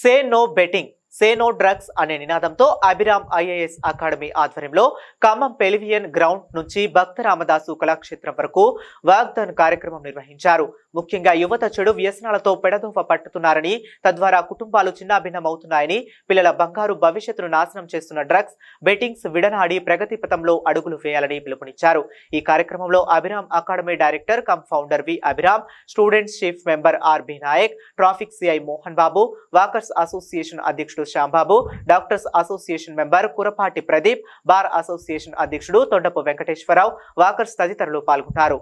సే no betting say no drugs అనే నినాదంతో Abhiram IAS academy ఆధ్వర్యంలో ఖమ్మం పెలివియన్ గ్రౌండ్ నుంచి భక్త రామదాసు కళాక్షేత్రం వరకు వాగ్దాన్ కార్యక్రమం నిర్వహించారు. ముఖ్యంగా యువత చెడు వ్యసనాలతో పెడదోవ పట్టుతున్నారని, తద్వారా కుటుంబాలు చిన్నాభిన్నమవుతున్నాయని, పిల్లల బంగారు భవిష్యత్తును నాశనం చేస్తున్న డ్రగ్స్ బెట్టింగ్స్ విడనాడి ప్రగతి పథంలో అడుగులు వేయాలని పిలుపునిచ్చారు. ఈ కార్యక్రమంలో Abhiram academy director cum founder V Abhiram, students chief member RB Naik, traffic CI Mohan Babu, walkers association అధ్యక్షుడు Shyambabu, doctors association member Kurapati Pradeep, bar association అధ్యక్షుడు తొండపు వెంకటేశ్వరరావు, వాకర్స్ తదితరులు పాల్గొన్నారు.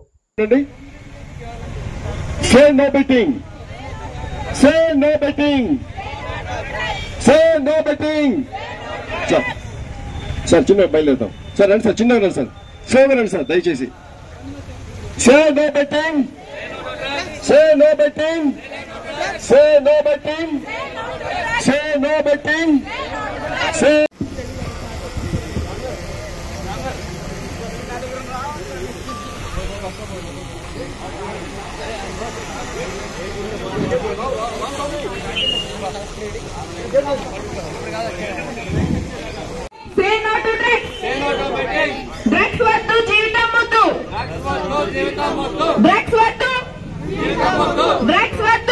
Say no betting. Say no betting. Say no betting. Sir చిన్న బయలుదేరుతాం సార్. రండి సార్, చిన్నగా రండి sir, సేవగా రండి సార్ దయచేసి. Say no betting. Say no betting. Say no betting. Say no betting. Say Say no to drugs. Say no to betting. Drugs వద్దు, జీవితం వద్దు. Drugs వద్దు, జీవితం వద్దు. Drugs వద్దు, జీవితం వద్దు. Drugs వద్దు.